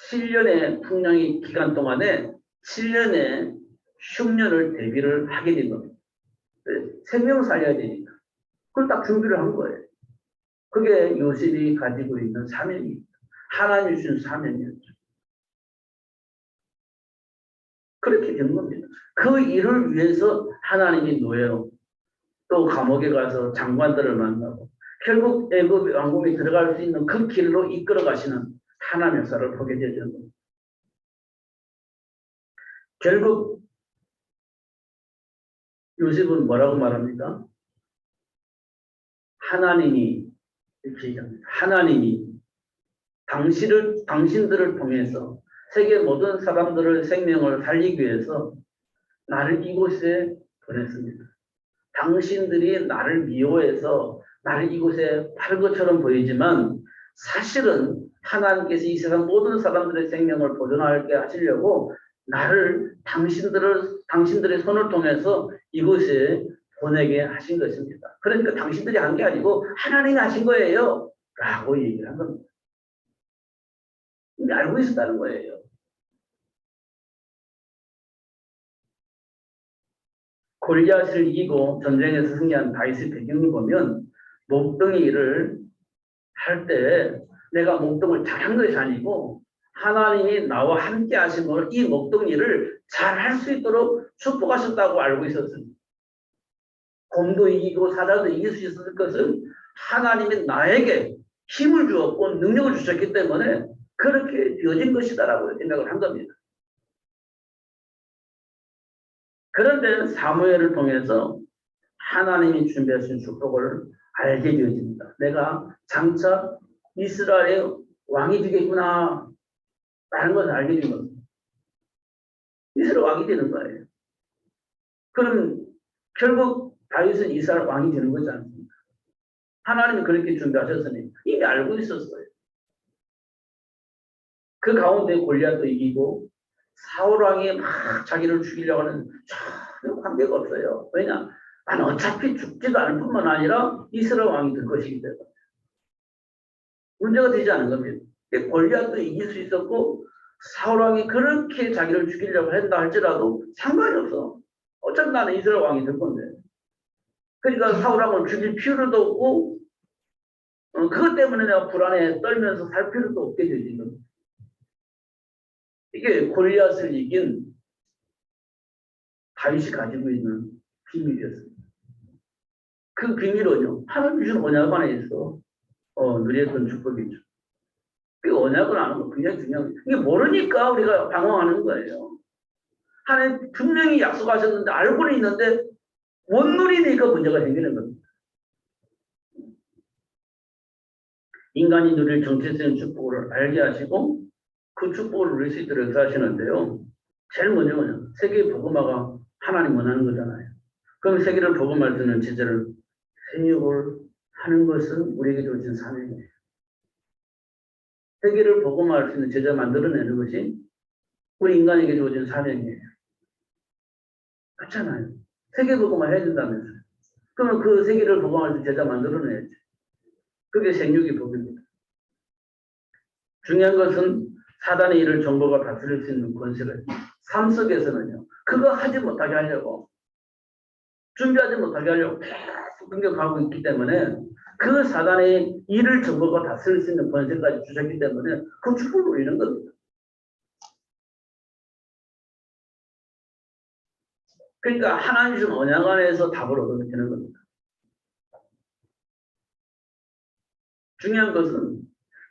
7년의 풍랑의 기간 동안에 7년의 흉년을 대비를 하게 된 겁니다. 생명을 살려야 되니까. 그걸 딱 준비를 한 거예요. 그게 요셉이 가지고 있는 사명입니다. 하나님이 주신 사명이었죠. 그렇게 된 겁니다. 그 일을 위해서 하나님이 노예로 또 감옥에 가서 장관들을 만나고 결국 애굽 왕궁에 들어갈 수 있는 그 길로 이끌어 가시는 하나님의 역사를 보게 되죠. 결국 요셉은 뭐라고 말합니까? 하나님이 이렇게 얘기합니다. 하나님이 당신들을 통해서 세계 모든 사람들의 생명을 살리기 위해서 나를 이곳에 보냈습니다. 당신들이 나를 미워해서 나를 이곳에 파는 것처럼 보이지만 사실은 하나님께서 이 세상 모든 사람들의 생명을 보존하게 하시려고 나를 당신들의 손을 통해서 이곳에 보내게 하신 것입니다. 그러니까 당신들이 한 게 아니고 하나님이 하신 거예요. 라고 얘기를 한 겁니다. 근데 알고 있었다는 거예요. 골리앗을 이기고 전쟁에서 승리한 다윗의 배경을 보면 목동이를 할 때 내가 목동을 잘한 것이 아니고 하나님이 나와 함께 하심으로 이 목동이를 잘 할 수 있도록 축복하셨다고 알고 있었습니다. 곰도 이기고 사자도 이길 수 있었을 것은 하나님이 나에게 힘을 주었고 능력을 주셨기 때문에 그렇게 되어진 것이다라고 생각을 한 겁니다. 그런데 사무엘을 통해서 하나님이 준비하신 축복을 알게 되어집니다. 내가 장차 이스라엘의 왕이 되겠구나 라는 것을 알게 된 겁니다. 이스라엘 왕이 되는 거예요. 그럼 결국 다윗은 이스라엘 왕이 되는 거지 않습니까? 하나님이 그렇게 준비하셨으니 이미 알고 있었어요. 그 가운데 골리앗도 이기고 사울 왕이 막 자기를 죽이려고 하는 전혀 관계가 없어요. 왜냐? 나는 어차피 죽지도 않을 뿐만 아니라 이스라엘 왕이 될 것이기 때문에 문제가 되지 않은 겁니다. 골리앗도 이길 수 있었고 사울 왕이 그렇게 자기를 죽이려고 한다 할지라도 상관이 없어. 어차피 나는 이스라엘 왕이 될 건데. 그러니까 사울 왕을 죽일 필요도 없고 그것 때문에 내가 불안해 떨면서 살 필요도 없게 되지. 이게 골리앗을 이긴 다윗이 가지고 있는 비밀이었습니다. 그 비밀은요, 하나님 주신 언약 안에 있어 누렸던 축복이죠. 그 언약을 아는 거 굉장히 중요해요. 이게 모르니까 우리가 방황하는 거예요. 하나님 분명히 약속하셨는데 알고는 있는데 못 누리니까 문제가 생기는 겁니다. 인간이 누릴 정체성의 축복을 알게 하시고 그 축복을 누릴 수 있도록 역사하시는데요. 제일 먼저는 세계 복음화가 하나님 원하는 거잖아요. 그럼 세계를 복음할 수 있는 제자를 세력을 하는 것은 우리에게 주어진 사명이에요. 세계를 복음할 수 있는 제자 만들어내는 것이 우리 인간에게 주어진 사명이에요. 그렇잖아요. 세계 복음화 해야 된다면서요. 그러면 그 세계를 복음할 수 있는 제자 만들어내야죠. 그게 생육의 복입니다. 중요한 것은 사단의 일을 정보가 다스릴 수 있는 권세를 삶 속에서는요. 그거 하지 못하게 하려고 준비하지 못하게 하려고 계속 공격하고 있기 때문에 그 사단의 일을 정보가 다스릴 수 있는 권세까지 주셨기 때문에 그 축복을 누리는 겁니다. 그러니까 하나님 주신 언약 안에서 답을 얻게 되는 겁니다. 중요한 것은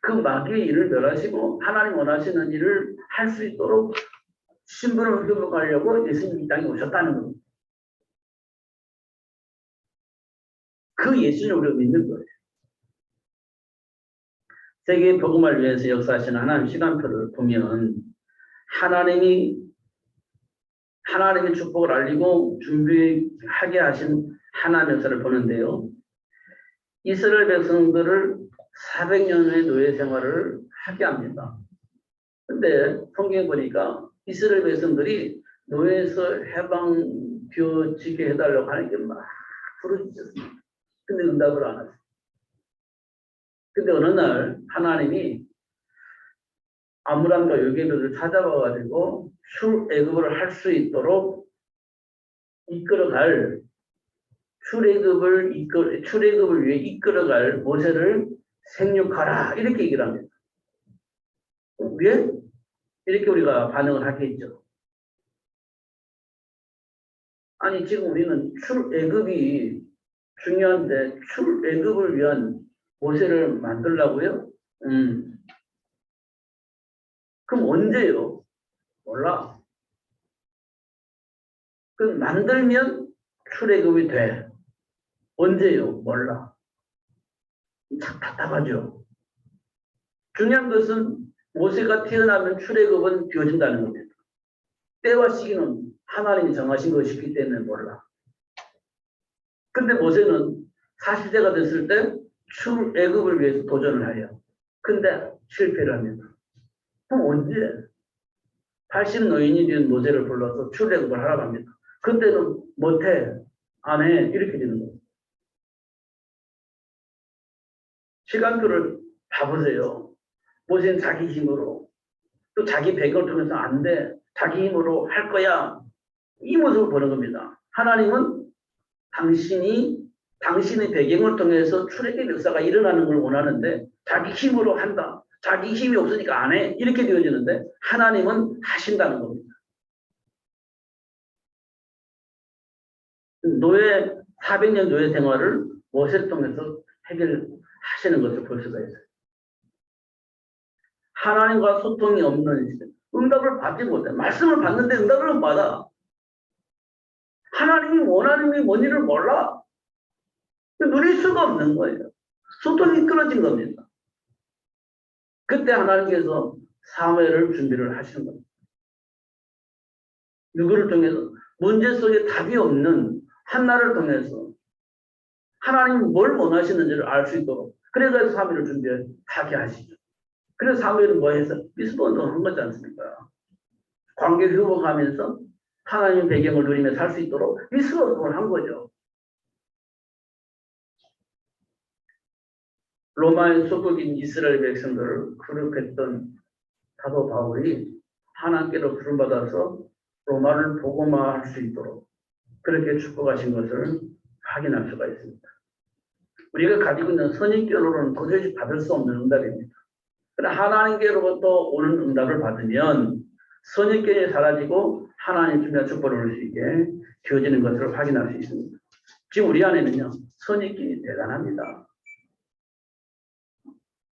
그 마귀의 일을 멸하시고 하나님 원하시는 일을 할 수 있도록 신분을 회복하려고 예수님이 이 땅에 오셨다는 겁니다. 그 예수님을 우리가 믿는 거예요. 세계 복음을 위해서 역사하시는 하나님 시간표를 보면 하나님이 축복을 알리고 준비하게 하신 하나님의 역사를 보는데요. 이스라엘 백성들을 400년의 노예 생활을 하게 합니다. 근데 성경에 보니까 이스라엘 백성들이 노예에서 해방되어지게 해달라고 하는 게 막 부르짖었습니다. 근데 응답을 안 하세요. 근데 어느 날 하나님이 아므람과 요게벳을 찾아와가지고 출애굽을 할 수 있도록 이끌어갈 출애굽을 위해 이끌어갈 모세를 생육하라 이렇게 얘기를 합니다. 왜? 이렇게 우리가 반응을 하겠죠. 아니 지금 우리는 출애굽이 중요한데 출애굽을 위한 모세를 만들라고요? 그럼 언제요? 몰라. 그럼 만들면 출애굽이 돼. 언제요? 몰라. 참 답답하죠. 중요한 것은 모세가 태어나면 출애굽은 되어진다는 겁니다. 때와 시기는 하나님이 정하신 것이기 때문에 몰라. 근데 모세는 40세가 됐을 때 출애굽을 위해서 도전을 해요. 근데 실패를 합니다. 그럼 언제? 80 노인이 된 모세를 불러서 출애굽을 하라고 합니다. 그때는 못해, 안 해, 이렇게 되는 거예요. 시간표를 봐보세요. 모세는 자기 힘으로 또 자기 배경을 통해서 안 돼, 자기 힘으로 할 거야, 이 모습을 보는 겁니다. 하나님은 당신의 배경을 통해서 출애굽의 역사가 일어나는 걸 원하는데 자기 힘으로 한다. 자기 힘이 없으니까 안 해. 이렇게 되어지는데 하나님은 하신다는 겁니다. 400년 노예 생활을 모세를 통해서 해결하시는 것을 볼 수가 있어요. 하나님과 소통이 없는 시대. 응답을 받지 못해. 말씀을 받는데 응답을 못 받아. 하나님이 원하는 게 뭔지를 몰라. 누릴 수가 없는 거예요. 소통이 끊어진 겁니다. 그때 하나님께서 사무엘을 준비를 하시는 겁니다. 누구를 통해서? 문제 속에 답이 없는 한나를 통해서 하나님이 뭘 원하시는지를 알 수 있도록, 그래서 사무엘을 준비하게 하시죠. 그래서 사무엘은 뭐 해서 미스터 운동을 한 거지 않습니까? 관계 회복하면서 하나님 배경을 누리며 살 수 있도록 미스터 운동을 한 거죠. 로마의 소속인 이스라엘 백성들을 그룹했던 사도 바울이 하나님께로 부름받아서 로마를 복음화할 수 있도록 그렇게 축복하신 것을 확인할 수가 있습니다. 우리가 가지고 있는 선입견으로는 도저히 받을 수 없는 응답입니다. 그러나 하나님께로부터 오는 응답을 받으면 선입견이 사라지고 하나님 주며 축복을 얻을 수 있게 되어지는 것을 확인할 수 있습니다. 지금 우리 안에는요, 선입견이 대단합니다.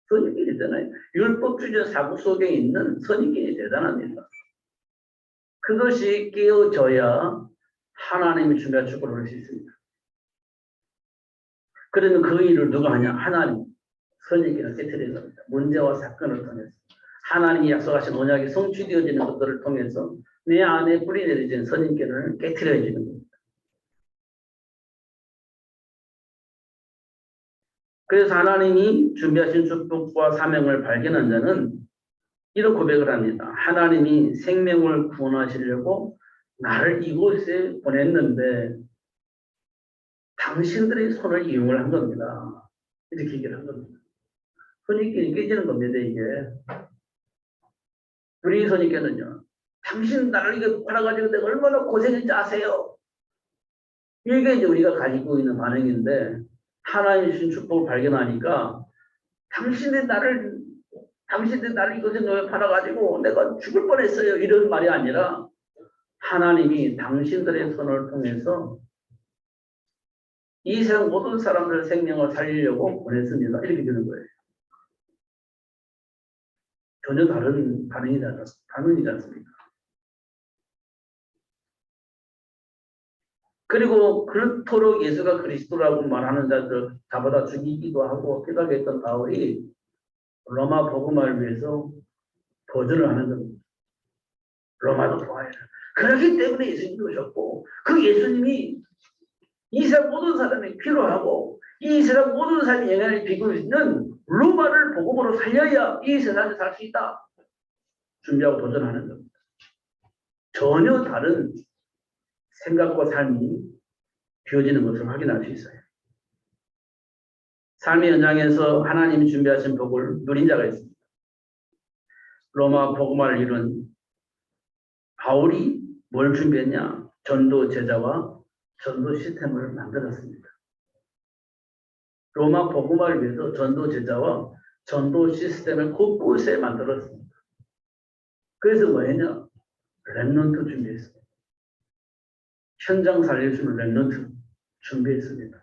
선입견이 있잖아요. 율법주의 사고 속에 있는 선입견이 대단합니다. 그것이 깨어져야 하나님이 주며 축복을 얻을 수 있습니다. 그러면 그 일을 누가 하냐? 하나님. 선입견을 깨트리는 겁니다. 문제와 사건을 통해서. 하나님이 약속하신 언약이 성취되어지는 것들을 통해서 내 안에 뿌리 내려진 선입견을 깨트려지는 겁니다. 그래서 하나님이 준비하신 축복과 사명을 발견한 자는 이런 고백을 합니다. 하나님이 생명을 구원하시려고 나를 이곳에 보냈는데 당신들의 손을 이용을 한 겁니다. 이렇게 얘기를 한 겁니다. 선입견이 깨지는 겁니다, 이게. 우리 선입견은요, 당신 나를 이거 팔아가지고 내가 얼마나 고생했지 아세요? 이게 이제 우리가 가지고 있는 반응인데, 하나님 주신 축복을 발견하니까, 당신이 나를 이것에 놓여 팔아가지고 내가 죽을 뻔했어요. 이런 말이 아니라, 하나님이 당신들의 손을 통해서 이 세상 모든 사람들의 생명을 살리려고 보냈습니다. 이렇게 되는 거예요. 전혀 다른 반응이지 않습니까? 그리고 그렇도록 예수가 그리스도라고 말하는 자들 잡아다 죽이기도 하고 피하겠던 바울이 로마 복음화를 위해서 도전을 하는 겁니다. 로마도 도와야 돼. 그렇기 때문에 예수님이 오셨고 그 예수님이 이 세상 모든 사람이 필요하고 이 세상 모든 사람이 영향을 비고 있는 로마를 복음으로 살려야 이 세상에 살 수 있다. 준비하고 도전하는 겁니다. 전혀 다른 생각과 삶이 비워지는 것을 확인할 수 있어요. 삶의 현장에서 하나님이 준비하신 복을 누린 자가 있습니다. 로마 복음화를 이룬 바울이 뭘 준비했냐? 전도 제자와 전도 시스템을 만들었습니다. 로마 복음화를 위해서 전도 제자와 전도 시스템을 곳곳에 만들었습니다. 그래서 뭐 했냐? 렘넌트 준비했습니다. 현장 살릴 수 있는 렘넌트 준비했습니다.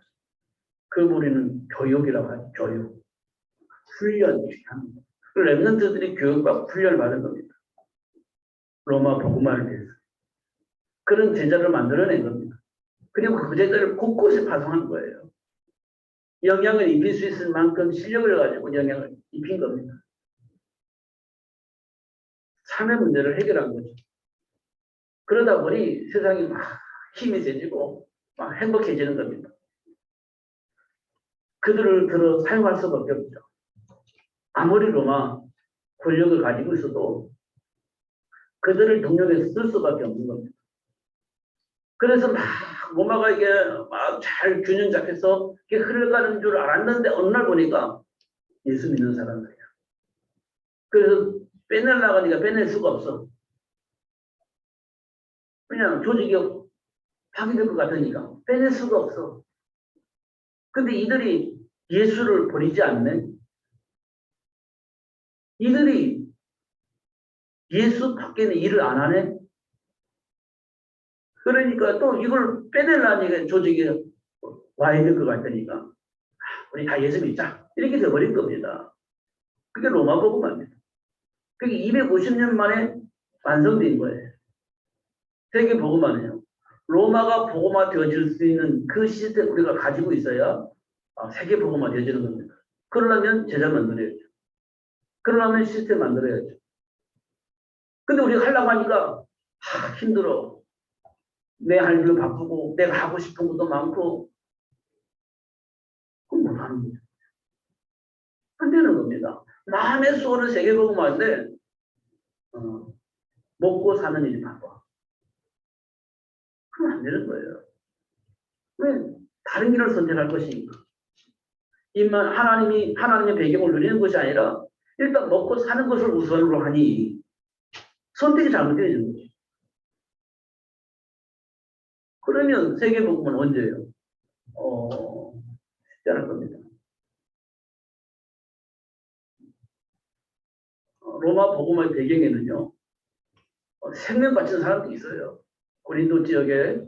그 우리는 교육이라고 하죠. 교육. 훈련. 그 렘넌트들이 교육과 훈련을 받은 겁니다. 로마 복음화를 위해서. 그런 제자를 만들어낸 겁니다. 그리고 그 제자를 곳곳에 파송한 거예요. 영향을 입힐 수 있을 만큼 실력을 가지고 영향을 입힌 겁니다. 삶의 문제를 해결한 거죠. 그러다 보니 세상이 막 힘이 세지고 막 행복해지는 겁니다. 그들을 들어 사용할 수밖에 없죠. 아무리 로마 권력을 가지고 있어도 그들을 동력해서 쓸 수밖에 없는 겁니다. 그래서 막 로마가 이게 막 잘 균형 잡혀서 이게 흘러가는 줄 알았는데 어느 날 보니까 예수 믿는 사람들이야. 그래서 빼내려고 하니까 빼낼 수가 없어. 그냥 조직이 파괴될 것 같으니까 빼낼 수가 없어. 근데 이들이 예수를 버리지 않네. 이들이 예수 밖에는 일을 안 하네. 그러니까 또 이걸 빼내려니까 조직이 와야 될 것 같으니까 우리 다 예수 믿자. 이렇게 돼버린 겁니다. 그게 로마 복음화입니다. 그게 250년 만에 완성된 거예요. 세계 복음화는요. 로마가 복음화 되어질 수 있는 그 시스템 우리가 가지고 있어야 세계 복음화 되어지는 겁니다. 그러려면 제자 만들어야죠. 그러려면 시스템 만들어야죠. 근데 우리가 하려고 하니까 힘들어. 내 할 일 바쁘고 내가 하고 싶은 것도 많고 그럼 못하는 거죠. 안 되는 겁니다. 마음의 소원을 세계 복음화인데 먹고 사는 일이 바빠. 그럼 안 되는 거예요. 왜 다른 길을 선택할 것이니까. 하나님의 배경을 누리는 것이 아니라 일단 먹고 사는 것을 우선으로 하니 선택이 잘못되어지는 거죠. 그러면 세계복음은 언제예요? 쉽지 않을 겁니다. 로마 복음의 배경에는요. 생명 바치는 사람도 있어요. 고린도 지역에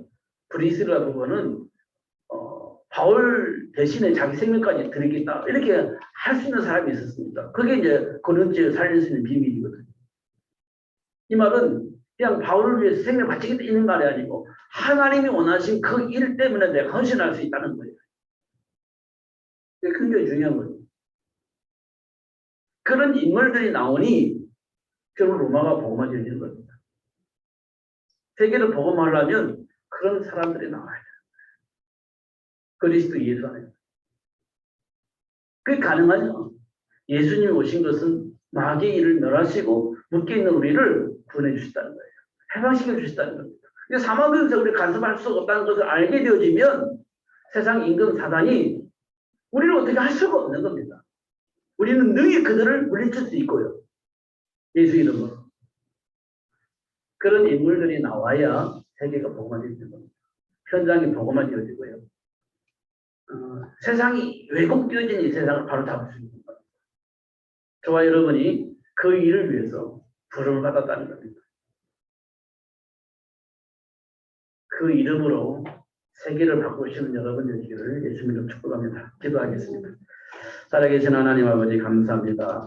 브리스라 부분은 바울 대신에 자기 생명까지 드리겠다. 이렇게 할 수 있는 사람이 있었습니다. 그게 이제 고린도에 살릴 수 있는 비밀이거든요. 이 말은 그냥 바울을 위해서 생명 바치겠다 있는 말이 아니고 하나님이 원하신 그 일 때문에 내가 헌신할 수 있다는 거예요. 그게 굉장히 중요한 거예요. 그런 인물들이 나오니 결국 로마가 복음화되는 겁니다. 세계를 복음하려면 그런 사람들이 나와야 돼요. 그리스도 예수 안에. 그게 가능하죠. 예수님이 오신 것은 마귀의 일을 멸하시고 묶여있는 우리를 구원해 주셨다는 거예요. 해방시켜 주셨다는 겁니다. 사망에서 우리 간섭할 수가 없다는 것을 알게 되어지면 세상 임금 사단이 우리를 어떻게 할 수가 없는 겁니다. 우리는 능히 그들을 물리칠 수 있고요. 예수 이름으로. 그런 인물들이 나와야 세계가 복음화되는 겁니다. 현장이 복음화되어지고요. 세상이 왜곡되어진 이 세상을 바로 잡을 수 있는 겁니다. 저와 여러분이 그 일을 위해서 부름을 받았다는 겁니다. 그 이름으로 세계를 바꾸시는 여러분 되시기를 예수님으로 축복합니다. 기도하겠습니다. 살아계신 하나님 아버지 감사합니다.